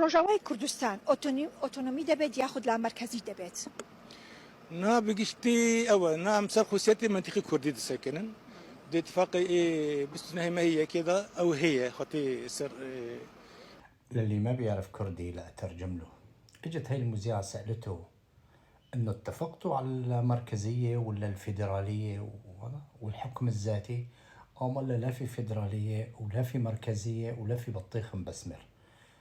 ڕۆژاوای کوردستان ئۆتۆنۆمی دەبێت یاخود لا مرکزی دەبێت. نا بقشتي أول نعم سر خصيتي منطقة كردي تسكنن دي اتفاقي بستنا ما هي كذا أو هي خطي سر للي ما بيعرف كردي لا أترجم له. اجت هاي المذيعة سألته انه اتفقتوا على المركزية ولا الفيدرالية والحكم الذاتي؟ قام قال لا في فيدرالية ولا في مركزية ولا في بطيخ مبسمر.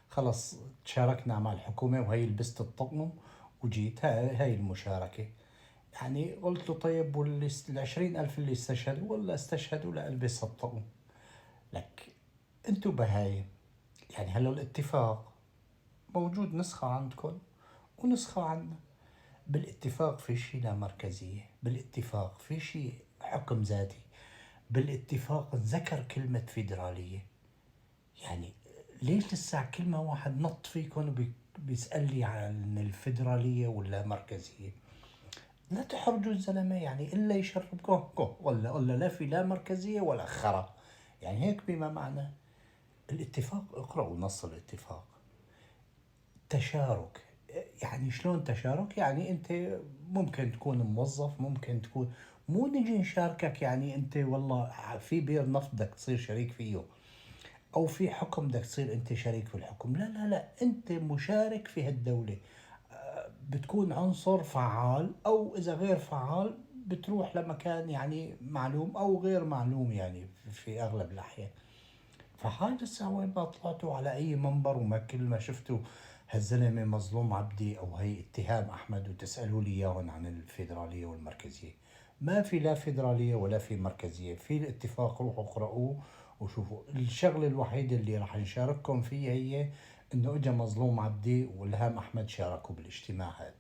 خلص تشاركنا مع الحكومة وهي لبست الطقم وجيت هاي المشاركة. يعني قلت له طيب وال20,000 اللي استشهدوا ولا استشهدوا لألبس الطقم؟ لك انتو بهاي يعني هلا الاتفاق موجود، نسخة عندكم ونسخة عندنا. بالاتفاق في شيء لا مركزية، بالاتفاق في شيء حكم ذاتي، بالاتفاق ذكر كلمة فيدرالية. يعني ليش لسه كل ما واحد نط فيكم بيسأل لي عن الفيدرالية ولا مركزية؟ لا تحرجوا الزلمة، يعني إلا يشربكم ولا لا في لا مركزية ولا خرا. يعني هيك بما معنى الاتفاق. اقرأوا نص الاتفاق. تشارك، يعني شلون تشارك؟ يعني انت ممكن تكون موظف، ممكن تكون مو نجي نشاركك يعني انت والله في بير نفط بدك تصير شريك فيه او في حكم بدك تصير انت شريك في الحكم. لا انت مشارك في هالدولة، بتكون عنصر فعال او اذا غير فعال بتروح لمكان يعني معلوم او غير معلوم يعني في اغلب الاحيان. فحاجة وين ما طلعتوا على أي منبر وما كل ما شفتوا هالزلمة مظلوم عبدي أو هي اتهام أحمد وتسألوا لي إياهم عن الفيدرالية والمركزية. ما في لا فيدرالية ولا في مركزية، في الاتفاق. روحوا اقرأوه وشوفوا. الشغلة الوحيدة اللي راح نشارككم فيها هي إنه إجا مظلوم عبدي والهام أحمد شاركوا بالاجتماع هذا.